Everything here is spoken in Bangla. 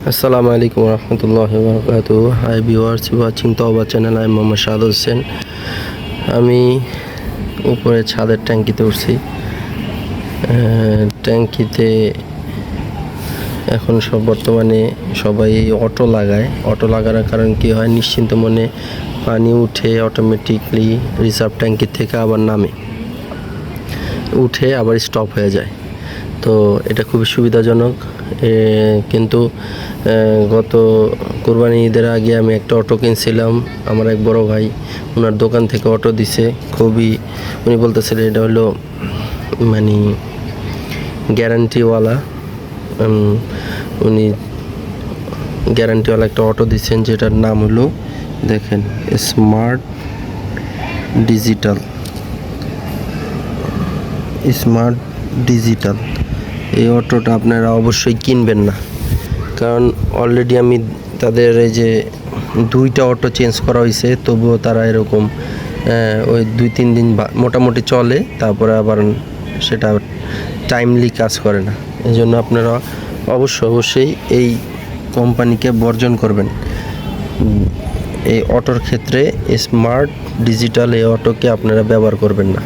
Assalamu alaikum warahmatullahi wabarakatuh. Hi viewers, watching Tawba channel. I am Mohammad Shahid Hussain. আমি উপরে ছাদের ট্যাঙ্কিতে উঠছি। ট্যাঙ্কিতে এখন বর্তমানে সবাই অটো লাগায়। অটো লাগানোর কারণ কি হয়, নিশ্চিন্ত মনে পানি উঠে অটোমেটিকলি রিজার্ভ ট্যাঙ্কি থেকে আবার নামে, উঠে আবার স্টপ হয়ে যায়। তো এটা খুবই সুবিধাজনক। কিন্তু গত কোরবানি ঈদের আগে আমি একটা অটো কিনছিলাম। আমার এক বড় ভাই ওনার দোকান থেকে অটো দিছে। উনি বলতেছিলেন এটা হলো মানে গ্যারান্টিওয়ালা। উনি গ্যারান্টিওয়ালা একটা অটো দিচ্ছেন, যেটার নাম হলো দেখেন স্মার্ট ডিজিটাল। এই অটোটা আপনারা অবশ্যই কিনবেন না, কারণ অলরেডি আমি তাদের এই যে 2টা অটো চেঞ্জ করা হয়েছে, তবুও তারা এরকম ওই 2-3 দিন মোটামুটি চলে, তারপরে আবার সেটা টাইমলি কাজ করে না। এই জন্য আপনারা অবশ্যই এই কোম্পানিকে বর্জন করবেন। এই অটোর ক্ষেত্রে স্মার্ট ডিজিটাল এই অটোকে আপনারা ব্যবহার করবেন না।